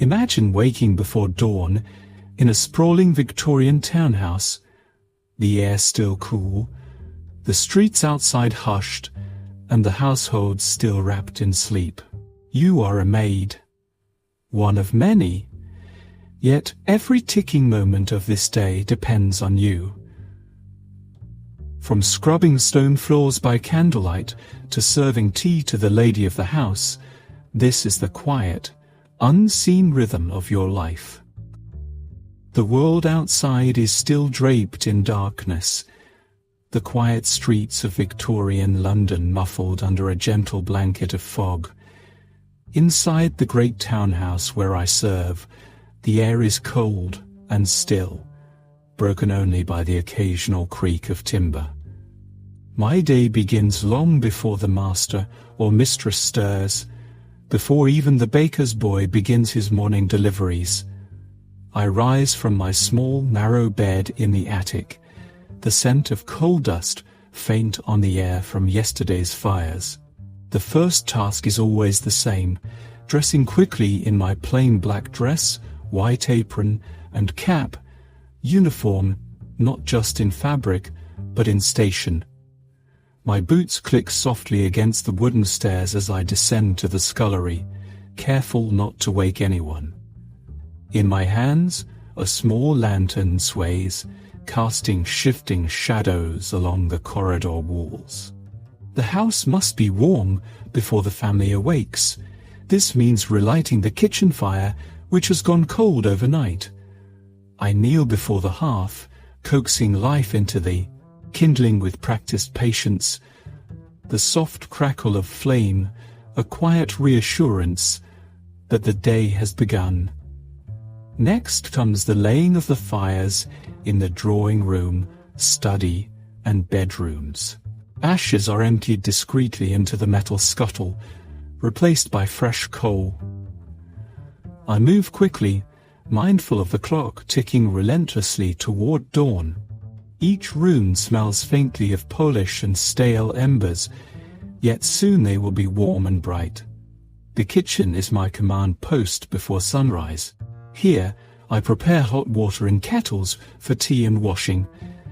Imagine waking before dawn in a sprawling Victorian townhouse, the air still cool, the streets outside hushed, and the household still wrapped in sleep. You are a maid, one of many, yet every ticking moment of this day depends on you. From scrubbing stone floors by candlelight to serving tea to the lady of the house, this is the quiet, unseen rhythm of your life. The world outside is still draped in darkness, the quiet streets of Victorian London muffled under a gentle blanket of fog. Inside the great townhouse where I serve, the air is cold and still, broken only by the occasional creak of timber. My day begins long before the master or mistress stirs, before even the baker's boy begins his morning deliveries. I rise from my small, narrow bed in the attic, the scent of coal dust faint on the air from yesterday's fires. The first task is always the same, dressing quickly in my plain black dress, white apron, and cap, uniform not just in fabric, but in station. My boots click softly against the wooden stairs as I descend to the scullery, careful not to wake anyone. In my hands, a small lantern sways, casting shifting shadows along the corridor walls. The house must be warm before the family awakes. This means relighting the kitchen fire, which has gone cold overnight. I kneel before the hearth, coaxing life into thee, kindling with practiced patience, the soft crackle of flame, a quiet reassurance that the day has begun. Next comes the laying of the fires in the drawing room, study, and bedrooms. Ashes are emptied discreetly into the metal scuttle, replaced by fresh coal. I move quickly, mindful of the clock ticking relentlessly toward dawn. Each room smells faintly of Polish and stale embers, yet soon they will be warm and bright. The kitchen is my command post before sunrise. Here, I prepare hot water in kettles for tea and washing,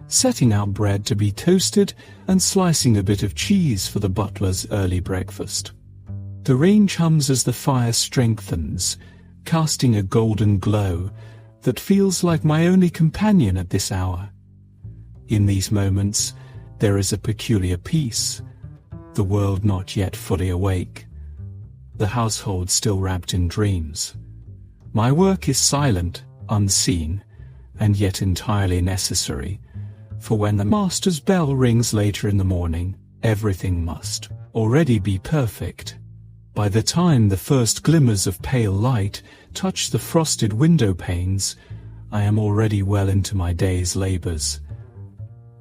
setting out bread to be toasted and slicing a bit of cheese for the butler's early breakfast. The range hums as the fire strengthens, casting a golden glow that feels like my only companion at this hour. In these moments, there is a peculiar peace, the world not yet fully awake, the household still wrapped in dreams. My work is silent, unseen, and yet entirely necessary, for when the master's bell rings later in the morning, everything must already be perfect. By the time the first glimmers of pale light touch the frosted window panes, I am already well into my day's labors.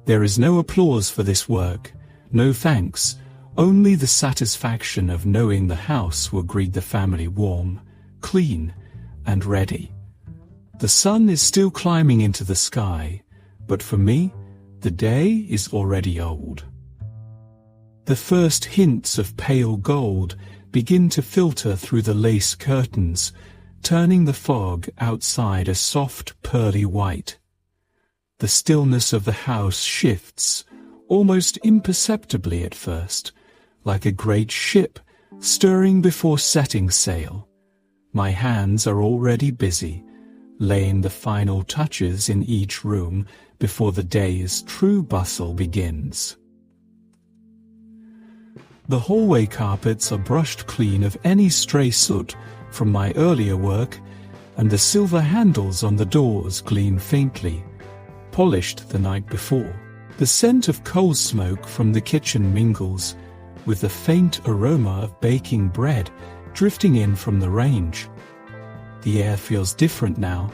There is no applause for this work, no thanks, only the satisfaction of knowing the house will greet the family warm, clean, and ready. The sun is still climbing into the sky, but for me, the day is already old. The first hints of pale gold begin to filter through the lace curtains, turning the fog outside a soft pearly white. The stillness of the house shifts, almost imperceptibly at first, like a great ship stirring before setting sail. My hands are already busy, laying the final touches in each room before the day's true bustle begins. The hallway carpets are brushed clean of any stray soot from my earlier work, and the silver handles on the doors gleam faintly, polished the night before. The scent of coal smoke from the kitchen mingles with the faint aroma of baking bread drifting in from the range. The air feels different now,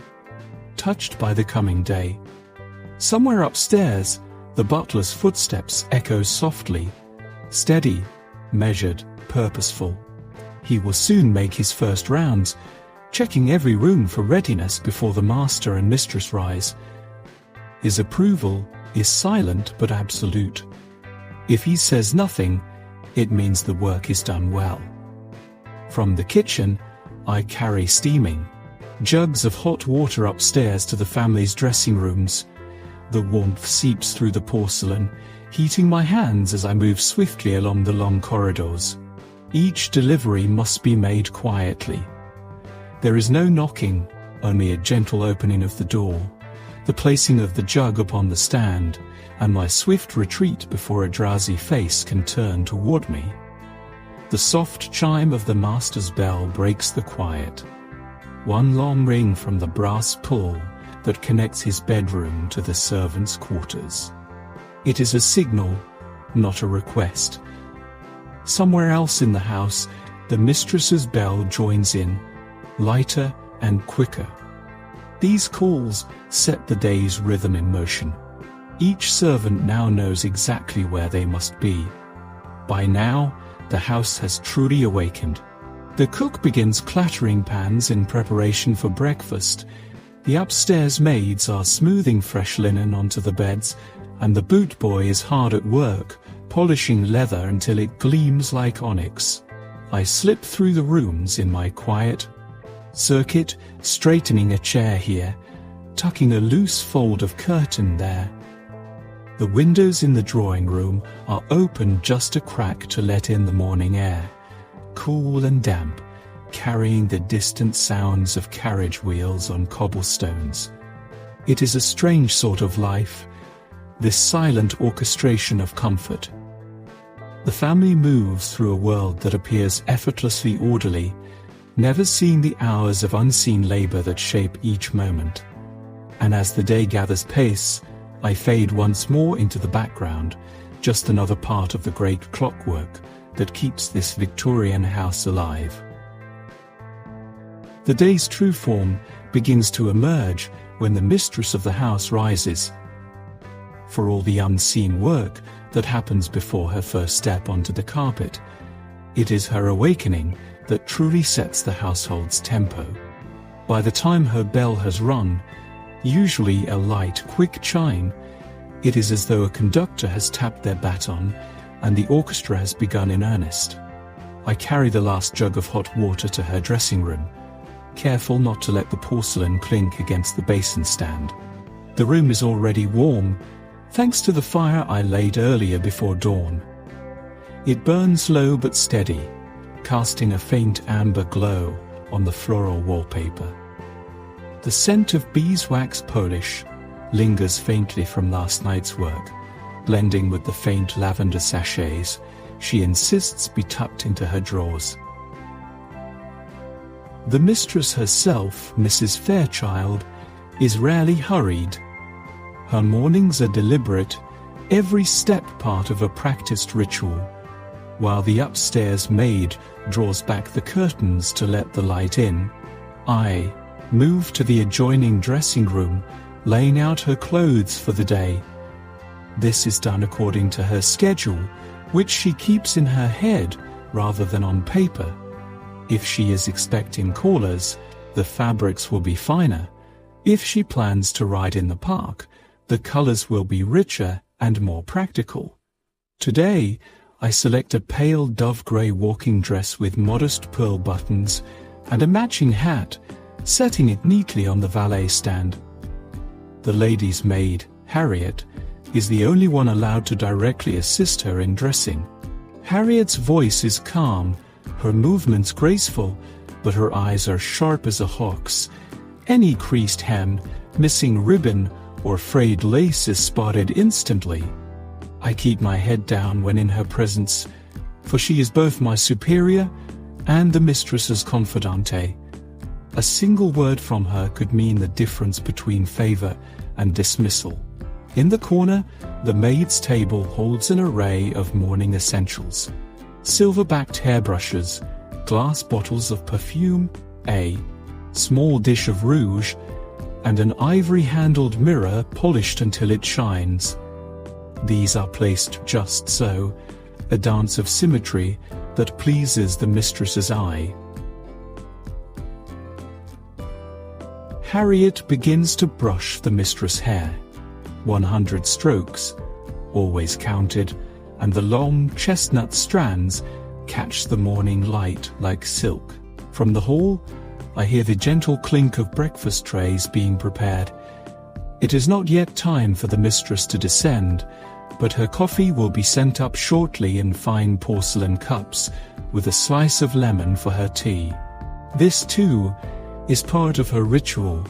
touched by the coming day. Somewhere upstairs, the butler's footsteps echo softly, steady, measured, purposeful. He will soon make his first rounds, checking every room for readiness before the master and mistress rise. His approval is silent but absolute. If he says nothing, it means the work is done well. From the kitchen, I carry steaming, Jugs of hot water upstairs to the family's dressing rooms. The warmth seeps through the porcelain, heating my hands as I move swiftly along the long corridors. Each delivery must be made quietly. There is no knocking, only a gentle opening of the door, the placing of the jug upon the stand, and my swift retreat before a drowsy face can turn toward me. The soft chime of the master's bell breaks the quiet. One long ring from the brass pull that connects his bedroom to the servants' quarters. It is a signal, not a request. Somewhere else in the house, the mistress's bell joins in, lighter and quicker. These calls set the day's rhythm in motion. Each servant now knows exactly where they must be. By now, the house has truly awakened. The cook begins clattering pans in preparation for breakfast. The upstairs maids are smoothing fresh linen onto the beds, and the boot boy is hard at work, polishing leather until it gleams like onyx. I slip through the rooms in my quiet circuit, straightening a chair here, tucking a loose fold of curtain there. The windows in the drawing room are open just a crack to let in the morning air, cool and damp, carrying the distant sounds of carriage wheels on cobblestones. It is a strange sort of life, this silent orchestration of comfort. The family moves through a world that appears effortlessly orderly, never seeing the hours of unseen labor that shape each moment. And as the day gathers pace, I fade once more into the background, just another part of the great clockwork that keeps this Victorian house alive. The day's true form begins to emerge when the mistress of the house rises. For all the unseen work that happens before her first step onto the carpet, it is her awakening that truly sets the household's tempo. By the time her bell has rung, usually a light, quick chime, it is as though a conductor has tapped their baton and the orchestra has begun in earnest. I carry the last jug of hot water to her dressing room, careful not to let the porcelain clink against the basin stand. The room is already warm, thanks to the fire I laid earlier before dawn. It burns low but steady, casting a faint amber glow on the floral wallpaper. The scent of beeswax polish lingers faintly from last night's work, blending with the faint lavender sachets she insists be tucked into her drawers. The mistress herself, Mrs. Fairchild, is rarely hurried. Her mornings are deliberate, every step part of a practiced ritual, while the upstairs maid draws back the curtains to let the light in. I move to the adjoining dressing room, laying out her clothes for the day. This is done according to her schedule, which she keeps in her head rather than on paper. If she is expecting callers, the fabrics will be finer. If she plans to ride in the park, the colors will be richer and more practical. Today, I select a pale dove-grey walking dress with modest pearl buttons and a matching hat, setting it neatly on the valet stand. The lady's maid, Harriet, is the only one allowed to directly assist her in dressing. Harriet's voice is calm, her movements graceful, but her eyes are sharp as a hawk's. Any creased hem, missing ribbon, or frayed lace is spotted instantly. I keep my head down when in her presence, for she is both my superior and the mistress's confidante. A single word from her could mean the difference between favor and dismissal. In the corner, the maid's table holds an array of morning essentials: silver-backed hairbrushes, glass bottles of perfume, a small dish of rouge, and an ivory-handled mirror polished until it shines. These are placed just so, a dance of symmetry that pleases the mistress's eye. Harriet begins to brush the mistress' hair. 100 strokes, always counted, and the long chestnut strands catch the morning light like silk. From the hall, I hear the gentle clink of breakfast trays being prepared. It is not yet time for the mistress to descend, but her coffee will be sent up shortly in fine porcelain cups, with a slice of lemon for her tea. This, too, is part of her ritual.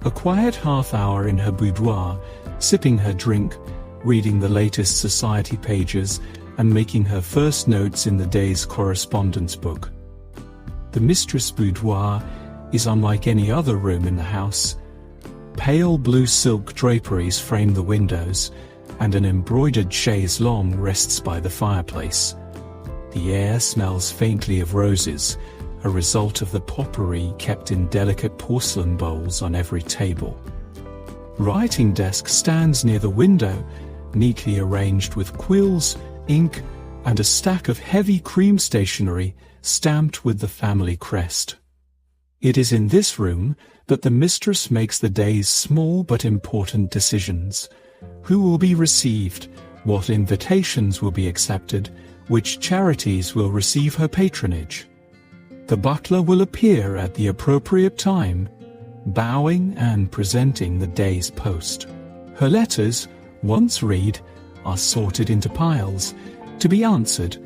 A quiet half-hour in her boudoir, sipping her drink, reading the latest society pages, and making her first notes in the day's correspondence book. The mistress' boudoir is unlike any other room in the house. Pale blue silk draperies frame the windows, and an embroidered chaise longue rests by the fireplace. The air smells faintly of roses, a result of the potpourri kept in delicate porcelain bowls on every table. Writing desk stands near the window, neatly arranged with quills, ink, and a stack of heavy cream stationery stamped with the family crest. It is in this room that the mistress makes the day's small but important decisions. Who will be received, what invitations will be accepted, which charities will receive her patronage. The butler will appear at the appropriate time, bowing and presenting the day's post. Her letters, once read, are sorted into piles, to be answered,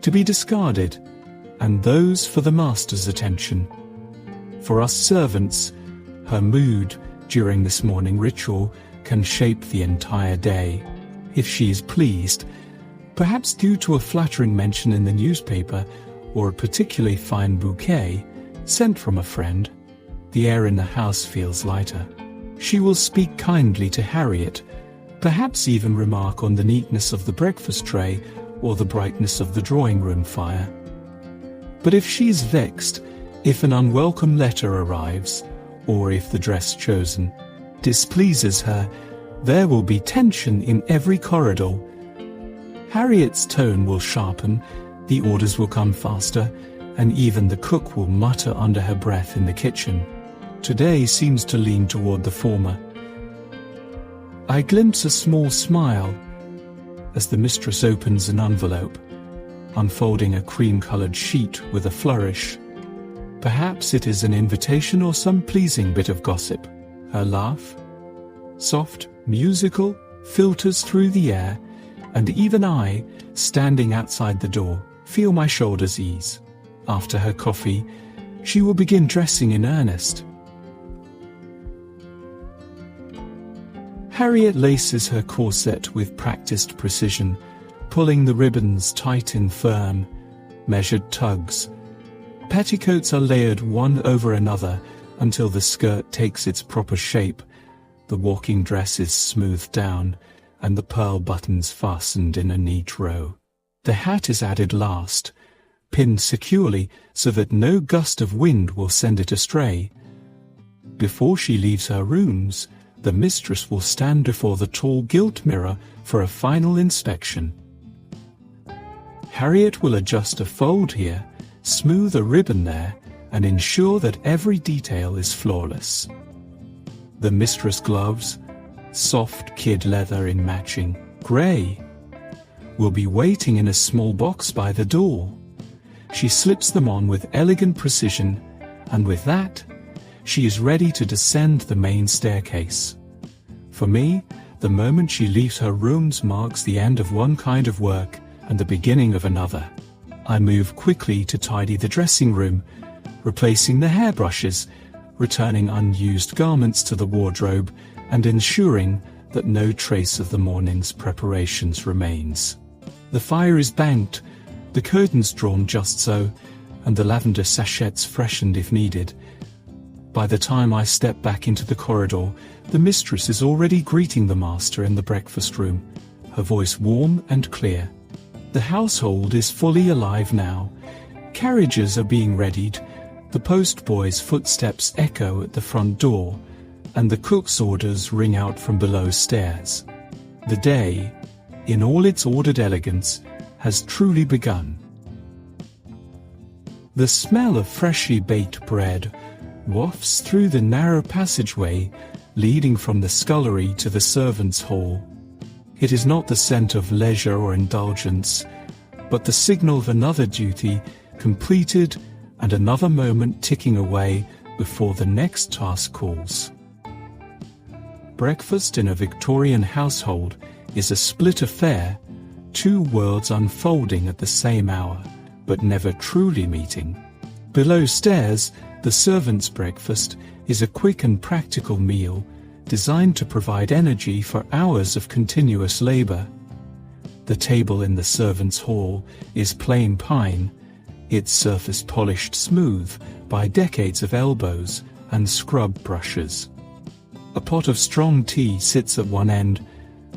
to be discarded, and those for the master's attention. For us servants, her mood during this morning ritual can shape the entire day. If she is pleased, perhaps due to a flattering mention in the newspaper or a particularly fine bouquet sent from a friend, the air in the house feels lighter. She will speak kindly to Harriet, perhaps even remark on the neatness of the breakfast tray or the brightness of the drawing-room fire. But if she is vexed, if an unwelcome letter arrives, or if the dress chosen displeases her, there will be tension in every corridor. Harriet's tone will sharpen, the orders will come faster, and even the cook will mutter under her breath in the kitchen. Today seems to lean toward the former. I glimpse a small smile as the mistress opens an envelope, unfolding a cream-colored sheet with a flourish. Perhaps it is an invitation or some pleasing bit of gossip. Her laugh, soft, musical, filters through the air, and even I, standing outside the door, feel my shoulders ease. After her coffee, she will begin dressing in earnest. Harriet laces her corset with practiced precision, pulling the ribbons tight in firm, measured tugs. Petticoats are layered one over another until the skirt takes its proper shape. The walking dress is smoothed down, and the pearl buttons fastened in a neat row. The hat is added last, pinned securely so that no gust of wind will send it astray. Before she leaves her rooms, the mistress will stand before the tall gilt mirror for a final inspection. Harriet will adjust a fold here, smooth a ribbon there, and ensure that every detail is flawless. The mistress gloves, soft kid leather in matching grey, will be waiting in a small box by the door. She slips them on with elegant precision, and with that, she is ready to descend the main staircase. For me, the moment she leaves her rooms marks the end of one kind of work and the beginning of another. I move quickly to tidy the dressing room, replacing the hairbrushes, returning unused garments to the wardrobe, and ensuring that no trace of the morning's preparations remains. The fire is banked, the curtains drawn just so, and the lavender sachets freshened if needed. By the time I step back into the corridor, the mistress is already greeting the master in the breakfast room, her voice warm and clear. The household is fully alive now. Carriages are being readied, the postboy's footsteps echo at the front door, and the cook's orders ring out from below stairs. The day, in all its ordered elegance, has truly begun. The smell of freshly baked bread wafts through the narrow passageway leading from the scullery to the servants' hall. It is not the scent of leisure or indulgence, but the signal of another duty completed and another moment ticking away before the next task calls. Breakfast in a Victorian household is a split affair, two worlds unfolding at the same hour, but never truly meeting. Below stairs, the servants' breakfast is a quick and practical meal designed to provide energy for hours of continuous labor. The table in the servants' hall is plain pine, its surface polished smooth by decades of elbows and scrub brushes. A pot of strong tea sits at one end,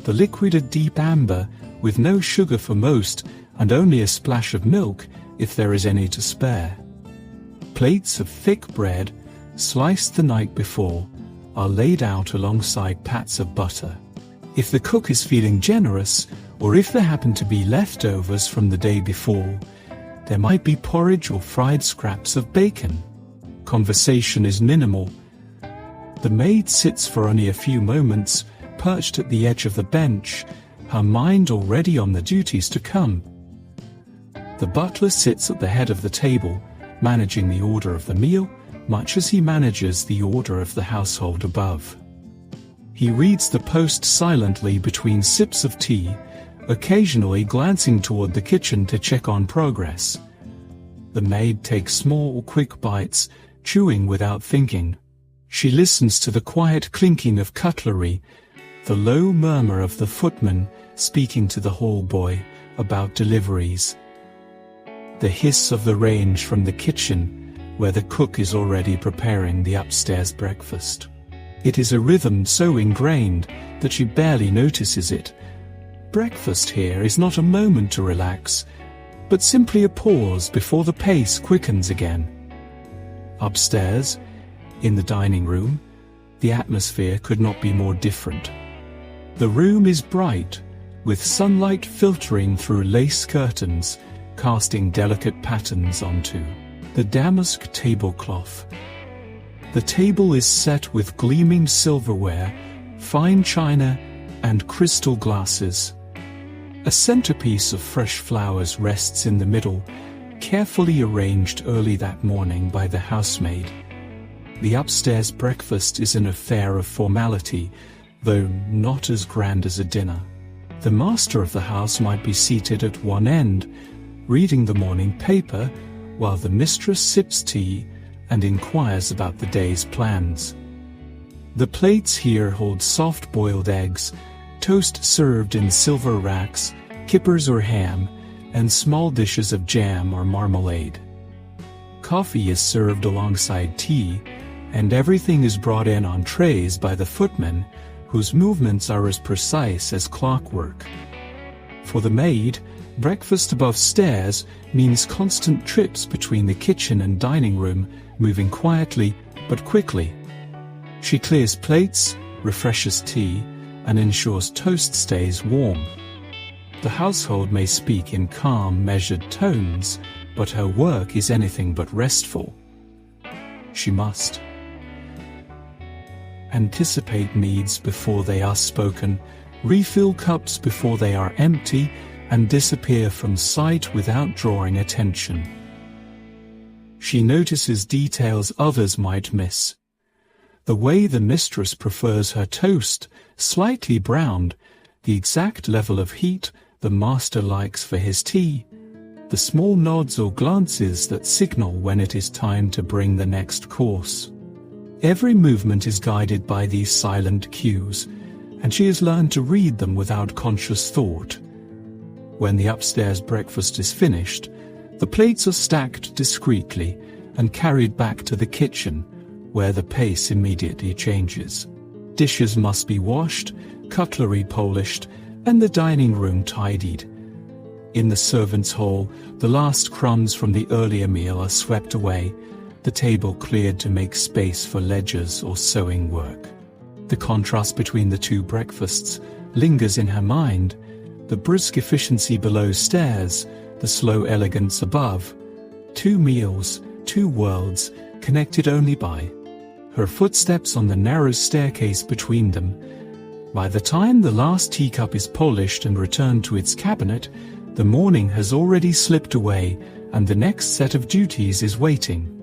the liquid a deep amber with no sugar for most and only a splash of milk if there is any to spare. Plates of thick bread, sliced the night before, are laid out alongside pats of butter. If the cook is feeling generous, or if there happen to be leftovers from the day before, there might be porridge or fried scraps of bacon. Conversation is minimal. The maid sits for only a few moments, perched at the edge of the bench, her mind already on the duties to come. The butler sits at the head of the table, managing the order of the meal, much as he manages the order of the household above. He reads the Post silently between sips of tea, occasionally glancing toward the kitchen to check on progress. The maid takes small, quick bites, chewing without thinking. She listens to the quiet clinking of cutlery, the low murmur of the footman speaking to the hall boy about deliveries, the hiss of the range from the kitchen, where the cook is already preparing the upstairs breakfast. It is a rhythm so ingrained that she barely notices it. Breakfast here is not a moment to relax, but simply a pause before the pace quickens again. Upstairs, in the dining room, the atmosphere could not be more different. The room is bright, with sunlight filtering through lace curtains, casting delicate patterns onto the damask tablecloth. The table is set with gleaming silverware, fine china, and crystal glasses. A centerpiece of fresh flowers rests in the middle, carefully arranged early that morning by the housemaid. The upstairs breakfast is an affair of formality, though not as grand as a dinner. The master of the house might be seated at one end, reading the morning paper, while the mistress sips tea and inquires about the day's plans. The plates here hold soft-boiled eggs, toast served in silver racks, kippers or ham, and small dishes of jam or marmalade. Coffee is served alongside tea, and everything is brought in on trays by the footman, whose movements are as precise as clockwork. For the maid, breakfast above stairs means constant trips between the kitchen and dining room, moving quietly but quickly. She clears plates, refreshes tea, and ensures toast stays warm. The household may speak in calm, measured tones, but her work is anything but restful. She must anticipate needs before they are spoken, refill cups before they are empty, and disappear from sight without drawing attention. She notices details others might miss. The way the mistress prefers her toast, slightly browned, the exact level of heat the master likes for his tea, the small nods or glances that signal when it is time to bring the next course. Every movement is guided by these silent cues, and she has learned to read them without conscious thought. When the upstairs breakfast is finished, the plates are stacked discreetly and carried back to the kitchen, where the pace immediately changes. Dishes must be washed, cutlery polished, and the dining room tidied. In the servants' hall, the last crumbs from the earlier meal are swept away, the table cleared to make space for ledgers or sewing work. The contrast between the two breakfasts lingers in her mind, the brisk efficiency below stairs, the slow elegance above. 2 meals, 2 worlds, connected only by her footsteps on the narrow staircase between them. By the time the last teacup is polished and returned to its cabinet, the morning has already slipped away and the next set of duties is waiting.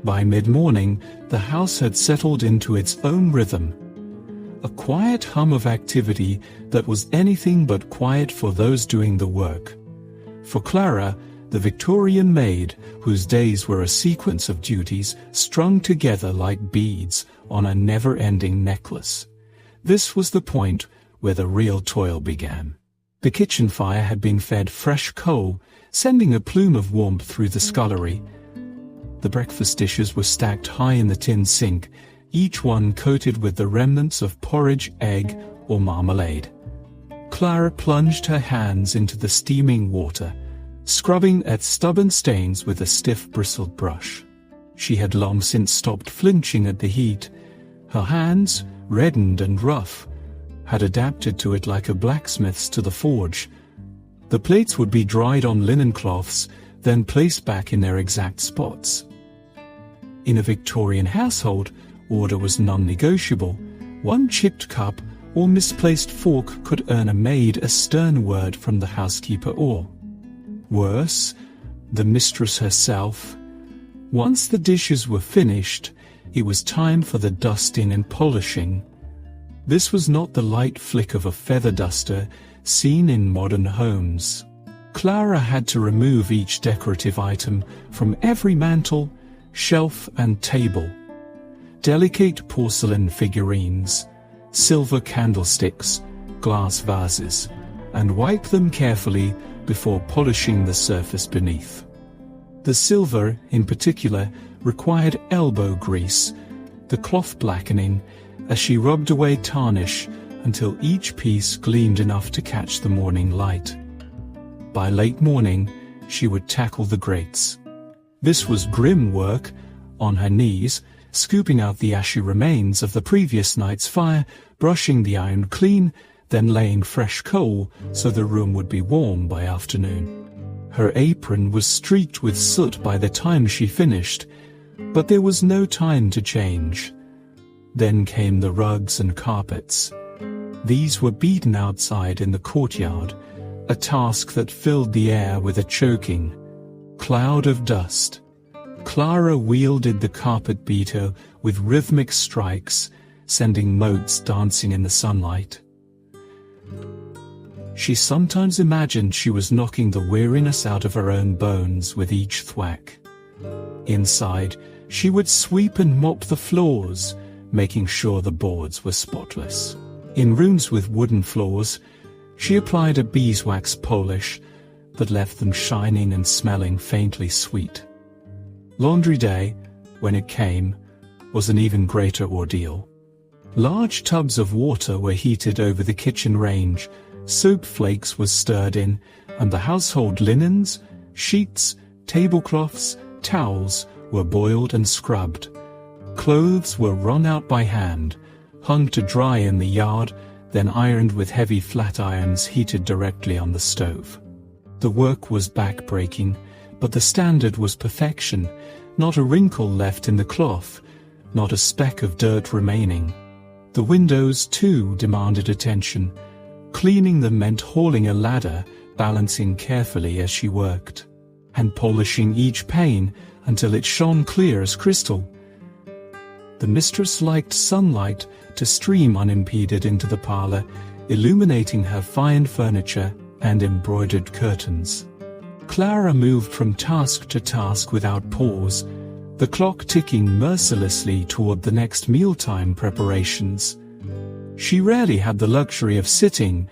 By mid-morning, the house had settled into its own rhythm, a quiet hum of activity that was anything but quiet for those doing the work. For Clara, the Victorian maid, whose days were a sequence of duties strung together like beads on a never-ending necklace, this was the point where the real toil began. The kitchen fire had been fed fresh coal, sending a plume of warmth through the scullery. The breakfast dishes were stacked high in the tin sink, each one coated with the remnants of porridge, egg, or marmalade. Clara plunged her hands into the steaming water, scrubbing at stubborn stains with a stiff bristled brush. She had long since stopped flinching at the heat. Her hands, reddened and rough, had adapted to it like a blacksmith's to the forge. The plates would be dried on linen cloths, then placed back in their exact spots. In a Victorian household, order was non-negotiable. One chipped cup or misplaced fork could earn a maid a stern word from the housekeeper or, worse, the mistress herself. Once the dishes were finished, it was time for the dusting and polishing. This was not the light flick of a feather duster seen in modern homes. Clara had to remove each decorative item from every mantel, shelf and table. Delicate porcelain figurines, silver candlesticks, glass vases, and wipe them carefully before polishing the surface beneath. The silver, in particular, required elbow grease, the cloth blackening, as she rubbed away tarnish until each piece gleamed enough to catch the morning light. By late morning, she would tackle the grates. This was grim work, on her knees, scooping out the ashy remains of the previous night's fire, brushing the iron clean, then laying fresh coal so the room would be warm by afternoon. Her apron was streaked with soot by the time she finished, but there was no time to change. Then came the rugs and carpets. These were beaten outside in the courtyard, a task that filled the air with a choking cloud of dust. Clara wielded the carpet beater with rhythmic strikes, sending motes dancing in the sunlight. She sometimes imagined she was knocking the weariness out of her own bones with each thwack. Inside, she would sweep and mop the floors, making sure the boards were spotless. In rooms with wooden floors, she applied a beeswax polish that left them shining and smelling faintly sweet. Laundry day, when it came, was an even greater ordeal. Large tubs of water were heated over the kitchen range, soap flakes was stirred in, and the household linens, sheets, tablecloths, towels were boiled and scrubbed. Clothes were wrung out by hand, hung to dry in the yard, then ironed with heavy flat irons heated directly on the stove. The work was back-breaking, but the standard was perfection, not a wrinkle left in the cloth, not a speck of dirt remaining. The windows, too, demanded attention. Cleaning them meant hauling a ladder, balancing carefully as she worked, and polishing each pane until it shone clear as crystal. The mistress liked sunlight to stream unimpeded into the parlour, illuminating her fine furniture and embroidered curtains. Clara moved from task to task without pause, the clock ticking mercilessly toward the next mealtime preparations. She rarely had the luxury of sitting,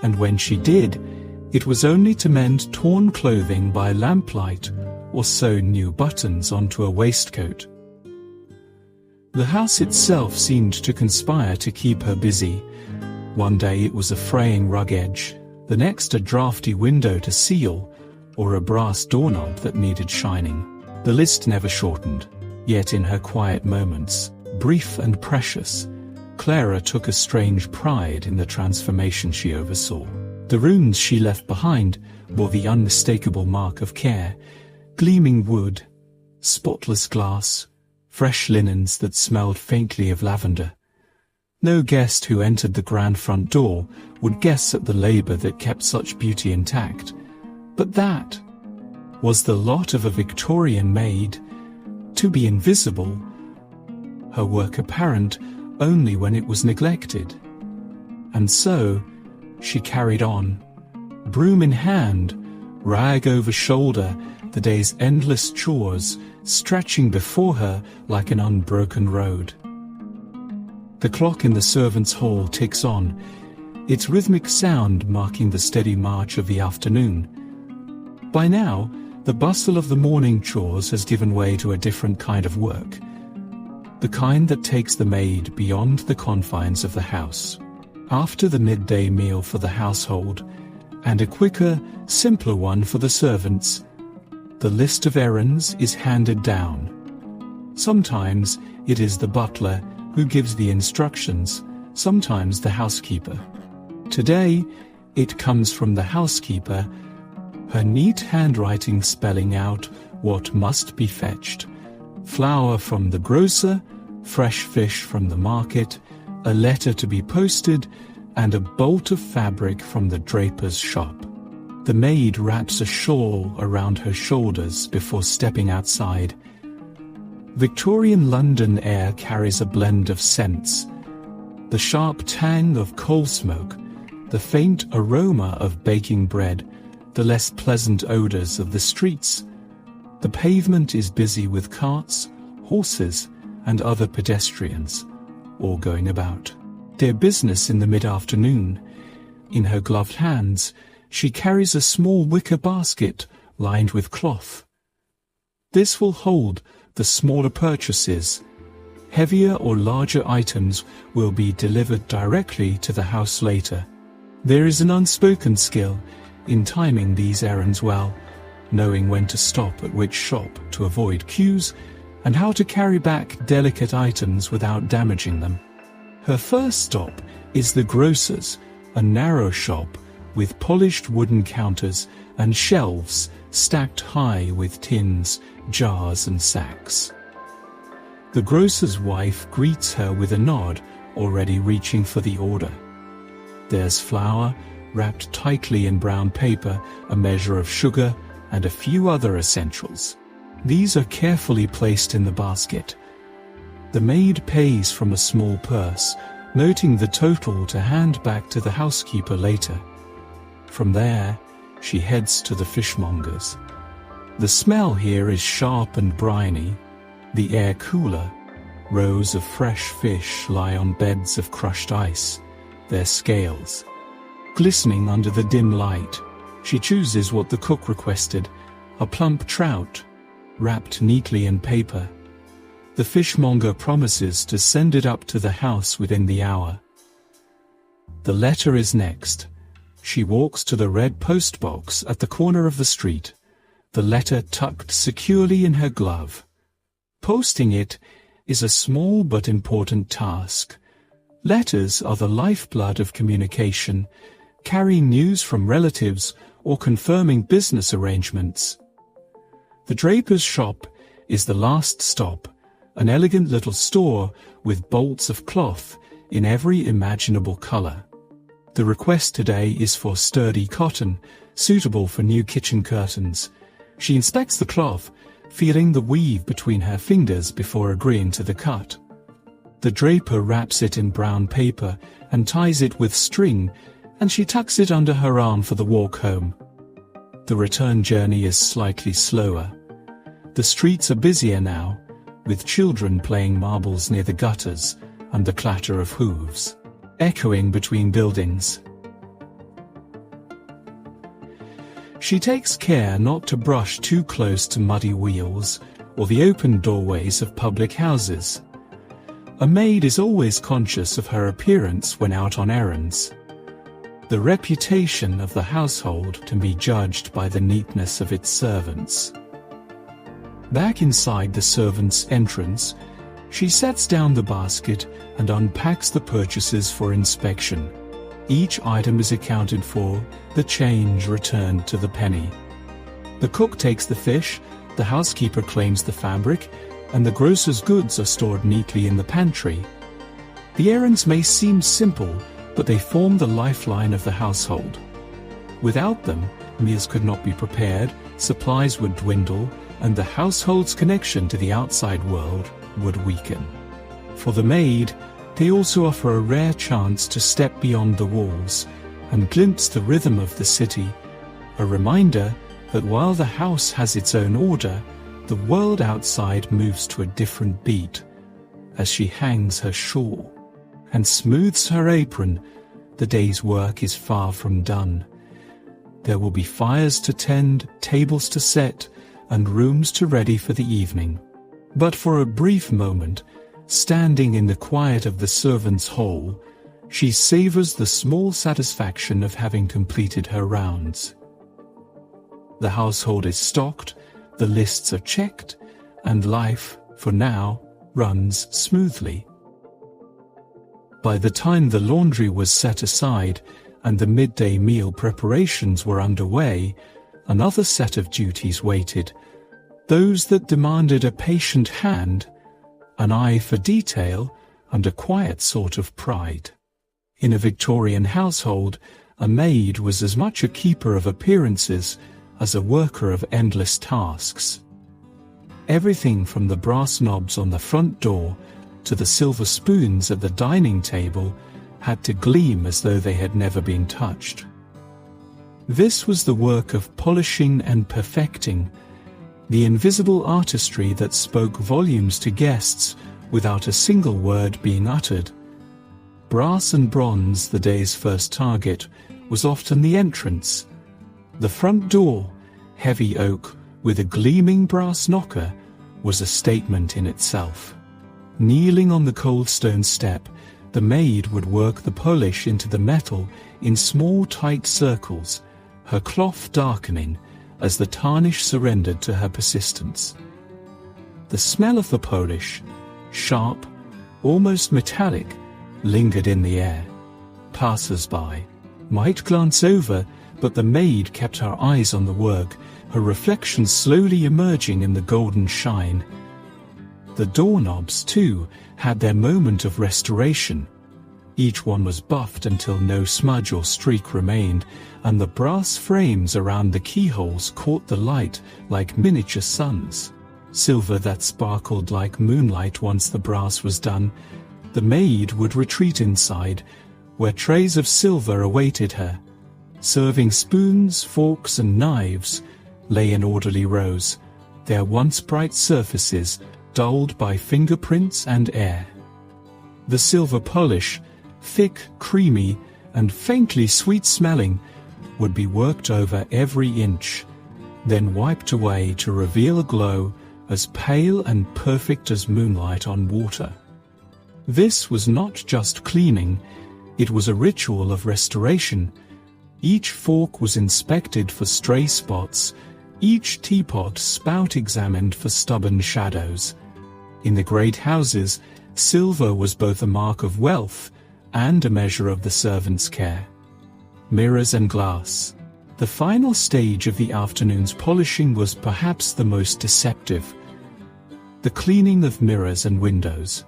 and when she did, it was only to mend torn clothing by lamplight or sew new buttons onto a waistcoat. The house itself seemed to conspire to keep her busy. One day it was a fraying rug edge, the next a draughty window to seal, or a brass doorknob that needed shining. The list never shortened, yet in her quiet moments, brief and precious, Clara took a strange pride in the transformation she oversaw. The rooms she left behind bore the unmistakable mark of care: gleaming wood, spotless glass, fresh linens that smelled faintly of lavender. No guest who entered the grand front door would guess at the labor that kept such beauty intact. But that was the lot of a Victorian maid, to be invisible, her work apparent only when it was neglected. And so she carried on, broom in hand, rag over shoulder, the day's endless chores stretching before her like an unbroken road. The clock in the servants' hall ticks on, its rhythmic sound marking the steady march of the afternoon. By now, the bustle of the morning chores has given way to a different kind of work, the kind that takes the maid beyond the confines of the house. After the midday meal for the household, and a quicker, simpler one for the servants, the list of errands is handed down. Sometimes it is the butler who gives the instructions, sometimes the housekeeper. Today, it comes from the housekeeper, her neat handwriting spelling out what must be fetched: flour from the grocer, fresh fish from the market, a letter to be posted, and a bolt of fabric from the draper's shop. The maid wraps a shawl around her shoulders before stepping outside. Victorian London air carries a blend of scents: the sharp tang of coal smoke, the faint aroma of baking bread, the less pleasant odours of the streets. The pavement is busy with carts, horses, and other pedestrians, all going about their business in the mid-afternoon. In her gloved hands, she carries a small wicker basket lined with cloth. This will hold the smaller purchases. Heavier or larger items will be delivered directly to the house later. There is an unspoken skill in timing these errands well, knowing when to stop at which shop to avoid queues, and how to carry back delicate items without damaging them. Her first stop is the grocer's, a narrow shop with polished wooden counters and shelves stacked high with tins, jars and sacks. The grocer's wife greets her with a nod, already reaching for the order. There's flour, wrapped tightly in brown paper, a measure of sugar, and a few other essentials. These are carefully placed in the basket. The maid pays from a small purse, noting the total to hand back to the housekeeper later. From there, she heads to the fishmonger's. The smell here is sharp and briny, the air cooler. Rows of fresh fish lie on beds of crushed ice, their scales glistening under the dim light. She chooses what the cook requested, a plump trout, wrapped neatly in paper. The fishmonger promises to send it up to the house within the hour. The letter is next. She walks to the red postbox at the corner of the street, the letter tucked securely in her glove. Posting it is a small but important task. Letters are the lifeblood of communication, carrying news from relatives or confirming business arrangements. The draper's shop is the last stop, an elegant little store with bolts of cloth in every imaginable color. The request today is for sturdy cotton, suitable for new kitchen curtains. She inspects the cloth, feeling the weave between her fingers before agreeing to the cut. The draper wraps it in brown paper and ties it with string, and she tucks it under her arm for the walk home. The return journey is slightly slower. The streets are busier now, with children playing marbles near the gutters and the clatter of hooves echoing between buildings. She takes care not to brush too close to muddy wheels or the open doorways of public houses. A maid is always conscious of her appearance when out on errands. The reputation of the household can be judged by the neatness of its servants. Back inside the servants' entrance, she sets down the basket and unpacks the purchases for inspection. Each item is accounted for, the change returned to the penny. The cook takes the fish, the housekeeper claims the fabric, and the grocer's goods are stored neatly in the pantry. The errands may seem simple, but they form the lifeline of the household. Without them, meals could not be prepared, supplies would dwindle, and the household's connection to the outside world would weaken. For the maid, they also offer a rare chance to step beyond the walls and glimpse the rhythm of the city, a reminder that while the house has its own order, the world outside moves to a different beat. As she hangs her shawl and smooths her apron, the day's work is far from done. There will be fires to tend, tables to set, and rooms to ready for the evening. But for a brief moment, standing in the quiet of the servants' hall, she savours the small satisfaction of having completed her rounds. The household is stocked, the lists are checked, and life, for now, runs smoothly. By the time the laundry was set aside and the midday meal preparations were underway, another set of duties waited, those that demanded a patient hand, an eye for detail, and a quiet sort of pride. In a Victorian household, a maid was as much a keeper of appearances as a worker of endless tasks. Everything from the brass knobs on the front door to the silver spoons at the dining table had to gleam as though they had never been touched. This was the work of polishing and perfecting, the invisible artistry that spoke volumes to guests without a single word being uttered. Brass and bronze, the day's first target, was often the entrance. The front door, heavy oak with a gleaming brass knocker, was a statement in itself. Kneeling on the cold stone step, the maid would work the polish into the metal in small tight circles, her cloth darkening as the tarnish surrendered to her persistence. The smell of the polish, sharp, almost metallic, lingered in the air. Passers-by might glance over, but the maid kept her eyes on the work, her reflection slowly emerging in the golden shine. The doorknobs, too, had their moment of restoration. Each one was buffed until no smudge or streak remained, and the brass frames around the keyholes caught the light like miniature suns. Silver that sparkled like moonlight once the brass was done. The maid would retreat inside, where trays of silver awaited her. Serving spoons, forks, and knives lay in orderly rows, their once bright surfaces dulled by fingerprints and air. The silver polish, thick, creamy, and faintly sweet-smelling, would be worked over every inch, then wiped away to reveal a glow as pale and perfect as moonlight on water. This was not just cleaning, it was a ritual of restoration. Each fork was inspected for stray spots, each teapot spout examined for stubborn shadows. In the great houses, silver was both a mark of wealth and a measure of the servants' care. Mirrors and glass. The final stage of the afternoon's polishing was perhaps the most deceptive. The cleaning of mirrors and windows.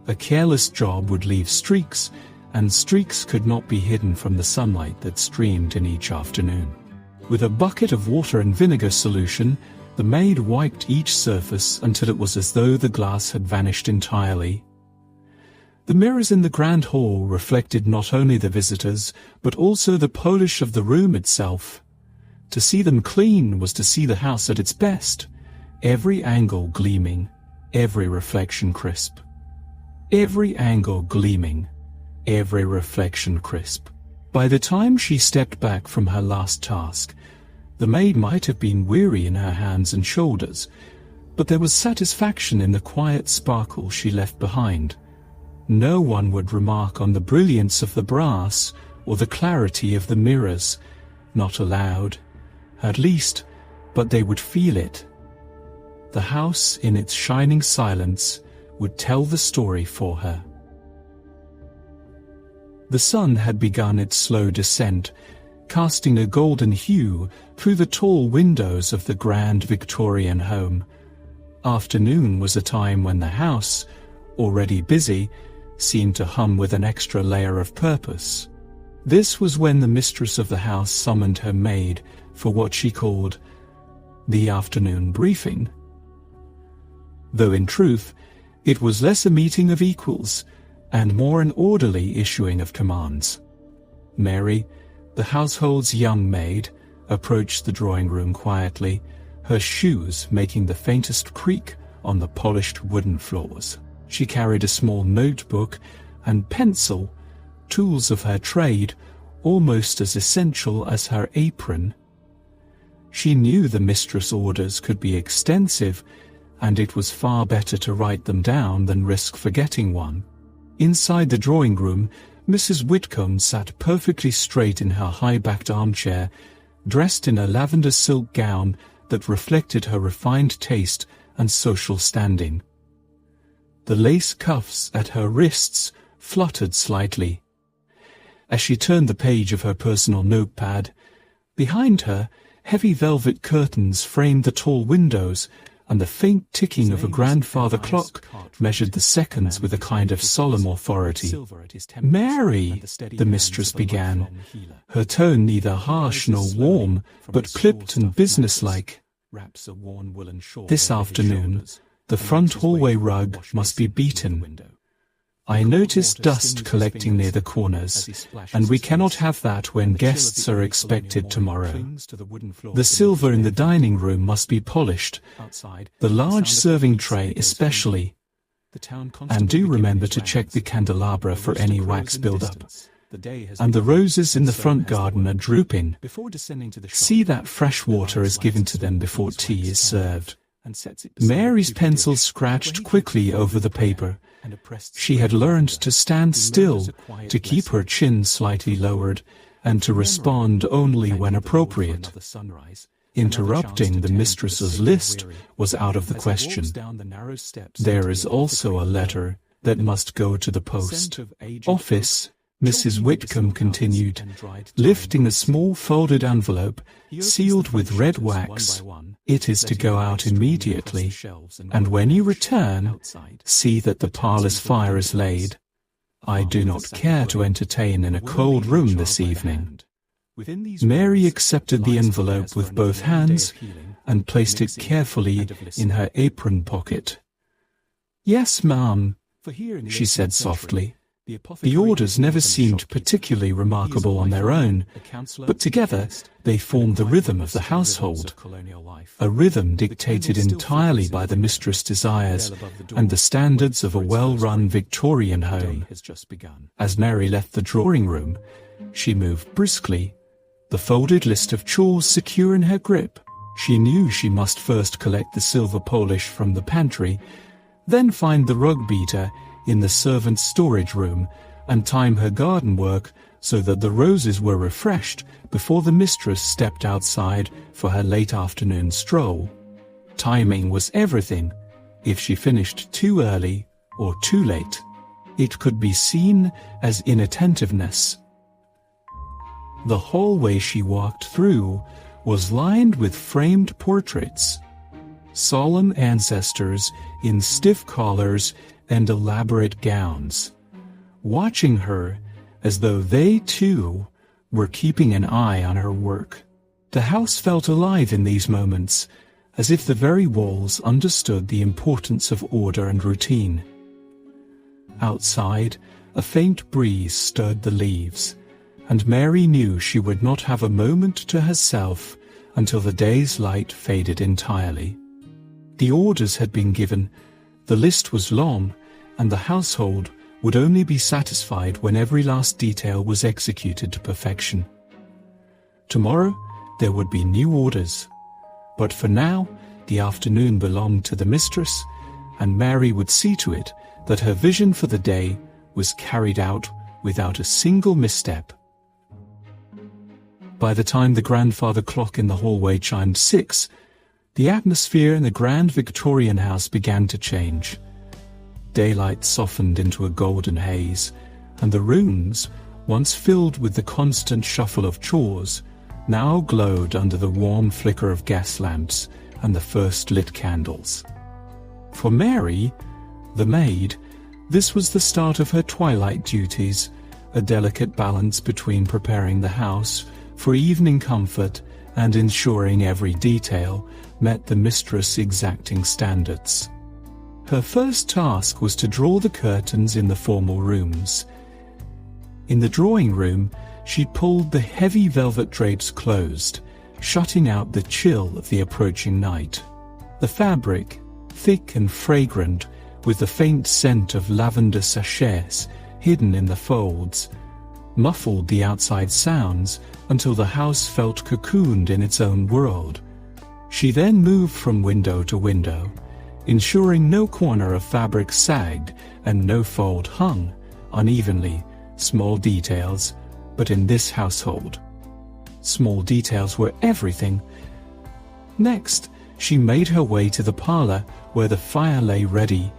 A careless job would leave streaks, and streaks could not be hidden from the sunlight that streamed in each afternoon. With a bucket of water and vinegar solution, the maid wiped each surface until it was as though the glass had vanished entirely. The mirrors in the grand hall reflected not only the visitors, but also the polish of the room itself. To see them clean was to see the house at its best, every angle gleaming, every reflection crisp. Every angle gleaming, every reflection crisp. By the time she stepped back from her last task, the maid might have been weary in her hands and shoulders, but there was satisfaction in the quiet sparkle she left behind. No one would remark on the brilliance of the brass or the clarity of the mirrors, not aloud, at least, but they would feel it. The house, in its shining silence, would tell the story for her. The sun had begun its slow descent, casting a golden hue through the tall windows of the grand Victorian home. Afternoon was a time when the house, already busy, seemed to hum with an extra layer of purpose. This was when the mistress of the house summoned her maid for what she called the afternoon briefing. Though in truth, it was less a meeting of equals, and more an orderly issuing of commands. Mary, the household's young maid, approached the drawing-room quietly, her shoes making the faintest creak on the polished wooden floors. She carried a small notebook and pencil, tools of her trade, almost as essential as her apron. She knew the mistress' orders could be extensive, and it was far better to write them down than risk forgetting one. Inside the drawing-room, Mrs. Whitcomb sat perfectly straight in her high-backed armchair, dressed in a lavender silk gown that reflected her refined taste and social standing. The lace cuffs at her wrists fluttered slightly. As she turned the page of her personal notepad, behind her, heavy velvet curtains framed the tall windows, and the faint ticking of a grandfather clock measured the seconds with a kind of solemn authority. "Mary," the mistress began, her tone neither harsh nor warm, but clipped and businesslike. "This afternoon, the front hallway rug must be beaten. I notice dust collecting near the corners, and we cannot have that when guests are expected tomorrow. The silver in the dining room must be polished, the large serving tray especially. And do remember to check the candelabra for any wax build-up. And the roses in the front garden are drooping. See that fresh water is given to them before tea is served." Mary's pencil scratched quickly over the paper. She had learned to stand still, to keep her chin slightly lowered, and to respond only when appropriate. Interrupting the mistress's list was out of the question. "There is also a letter that must go to the post office," Mrs. Whitcomb continued, lifting a small folded envelope sealed with red wax. "It is to go out immediately, and when you return, see that the parlour's fire is laid. I do not care to entertain in a cold room this evening." Mary accepted the envelope with both hands and placed it carefully in her apron pocket. "Yes, ma'am," she said softly. The orders never seemed particularly remarkable on their own, but together they formed the rhythm of the household, a rhythm dictated entirely by the mistress' desires and the standards of a well-run Victorian home. As Mary left the drawing-room, she moved briskly, the folded list of chores secure in her grip. She knew she must first collect the silver polish from the pantry, then find the rug beater in the servants' storage room, and time her garden work so that the roses were refreshed before the mistress stepped outside for her late afternoon stroll. Timing was everything. If she finished too early or too late, it could be seen as inattentiveness. The hallway she walked through was lined with framed portraits, solemn ancestors in stiff collars and elaborate gowns, watching her as though they, too, were keeping an eye on her work. The house felt alive in these moments, as if the very walls understood the importance of order and routine. Outside, a faint breeze stirred the leaves, and Mary knew she would not have a moment to herself until the day's light faded entirely. The orders had been given, the list was long, and the household would only be satisfied when every last detail was executed to perfection. Tomorrow there would be new orders, but for now the afternoon belonged to the mistress, and Mary would see to it that her vision for the day was carried out without a single misstep. By the time the grandfather clock in the hallway chimed 6, the atmosphere in the grand Victorian house began to change. Daylight softened into a golden haze, and the rooms, once filled with the constant shuffle of chores, now glowed under the warm flicker of gas lamps and the first lit candles. For Mary, the maid, this was the start of her twilight duties, a delicate balance between preparing the house for evening comfort and ensuring every detail met the mistress' exacting standards. Her first task was to draw the curtains in the formal rooms. In the drawing room, she pulled the heavy velvet drapes closed, shutting out the chill of the approaching night. The fabric, thick and fragrant, with the faint scent of lavender sachets hidden in the folds, muffled the outside sounds until the house felt cocooned in its own world. She then moved from window to window, ensuring no corner of fabric sagged and no fold hung unevenly. Small details, but in this household, small details were everything. Next, she made her way to the parlor where the fire lay ready.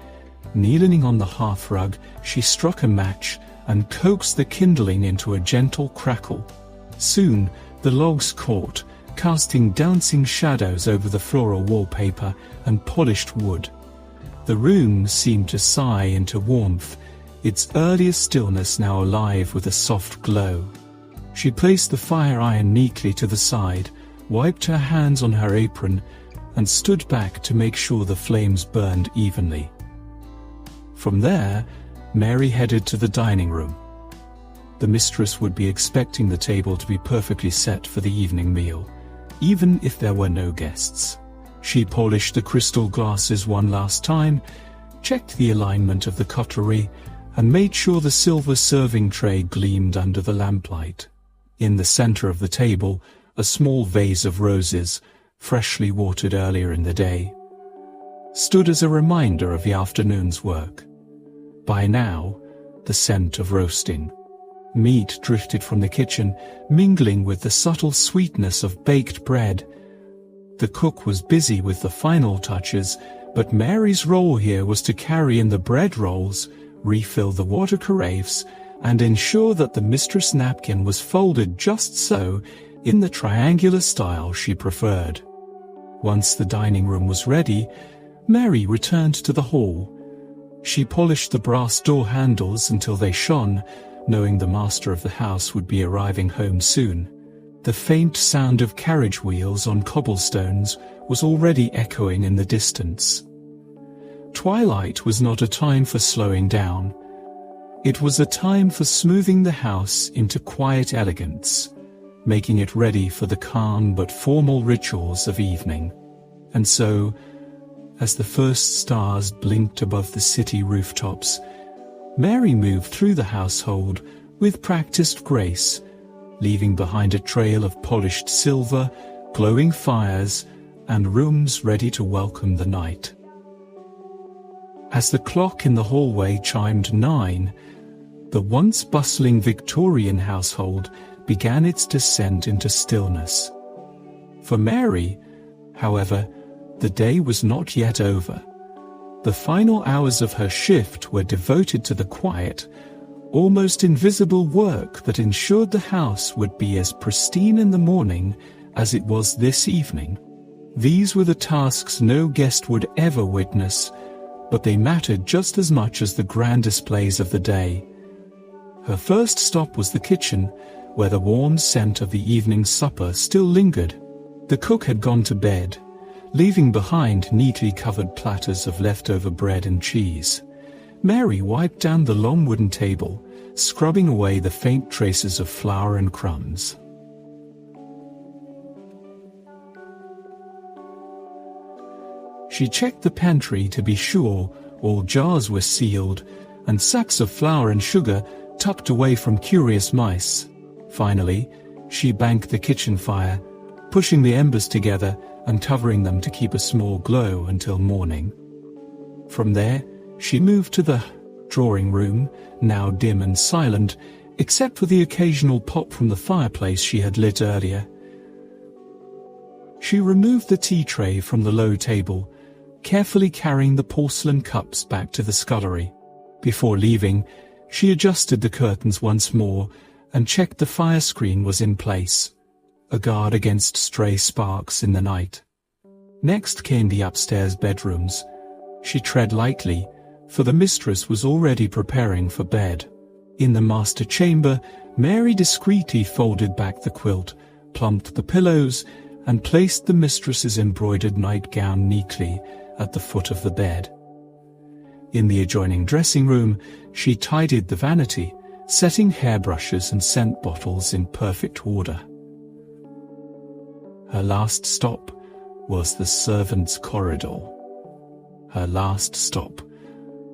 Kneeling on the hearthrug, she struck a match and coaxed the kindling into a gentle crackle. Soon, the logs caught, casting dancing shadows over the floral wallpaper and polished wood. The room seemed to sigh into warmth, its earliest stillness now alive with a soft glow. She placed the fire iron neatly to the side, wiped her hands on her apron, and stood back to make sure the flames burned evenly. From there, Mary headed to the dining room. The mistress would be expecting the table to be perfectly set for the evening meal, even if there were no guests. She polished the crystal glasses one last time, checked the alignment of the cutlery, and made sure the silver serving tray gleamed under the lamplight. In the center of the table, a small vase of roses, freshly watered earlier in the day, stood as a reminder of the afternoon's work. By now, the scent of roasting meat drifted from the kitchen, mingling with the subtle sweetness of baked bread. The cook was busy with the final touches, but Mary's role here was to carry in the bread rolls, refill the water carafes, and ensure that the mistress' napkin was folded just so, in the triangular style she preferred. Once the dining room was ready, Mary returned to the hall. She polished the brass door handles until they shone, knowing the master of the house would be arriving home soon. The faint sound of carriage wheels on cobblestones was already echoing in the distance. Twilight was not a time for slowing down. It was a time for smoothing the house into quiet elegance, making it ready for the calm but formal rituals of evening. And so, as the first stars blinked above the city rooftops, Mary moved through the household with practiced grace, leaving behind a trail of polished silver, glowing fires, and rooms ready to welcome the night. As the clock in the hallway chimed 9, the once bustling Victorian household began its descent into stillness. For Mary, however, the day was not yet over. The final hours of her shift were devoted to the quiet, almost invisible work that ensured the house would be as pristine in the morning as it was this evening. These were the tasks no guest would ever witness, but they mattered just as much as the grand displays of the day. Her first stop was the kitchen, where the warm scent of the evening supper still lingered. The cook had gone to bed, leaving behind neatly covered platters of leftover bread and cheese. Mary wiped down the long wooden table, scrubbing away the faint traces of flour and crumbs. She checked the pantry to be sure all jars were sealed and sacks of flour and sugar tucked away from curious mice. Finally, she banked the kitchen fire, pushing the embers together and covering them to keep a small glow until morning. From there, she moved to the drawing room, now dim and silent, except for the occasional pop from the fireplace she had lit earlier. She removed the tea tray from the low table, carefully carrying the porcelain cups back to the scullery. Before leaving, she adjusted the curtains once more and checked the fire screen was in place, a guard against stray sparks in the night. Next came the upstairs bedrooms. She tread lightly, for the mistress was already preparing for bed. In the master chamber, Mary discreetly folded back the quilt, plumped the pillows, and placed the mistress's embroidered nightgown neatly at the foot of the bed. In the adjoining dressing room, she tidied the vanity, setting hairbrushes and scent bottles in perfect order. Her last stop was the servants' corridor. Her last stop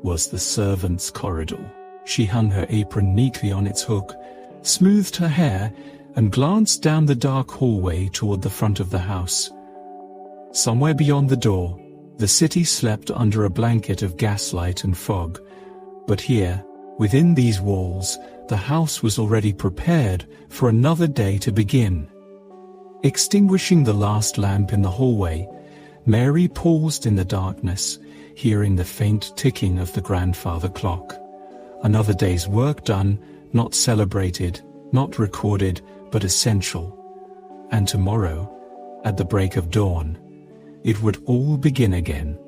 was the servants' corridor. She hung her apron neatly on its hook, smoothed her hair, and glanced down the dark hallway toward the front of the house. Somewhere beyond the door, the city slept under a blanket of gaslight and fog, but here, within these walls, the house was already prepared for another day to begin. Extinguishing the last lamp in the hallway, Mary paused in the darkness, hearing the faint ticking of the grandfather clock. Another day's work done, not celebrated, not recorded, but essential. And tomorrow, at the break of dawn, it would all begin again.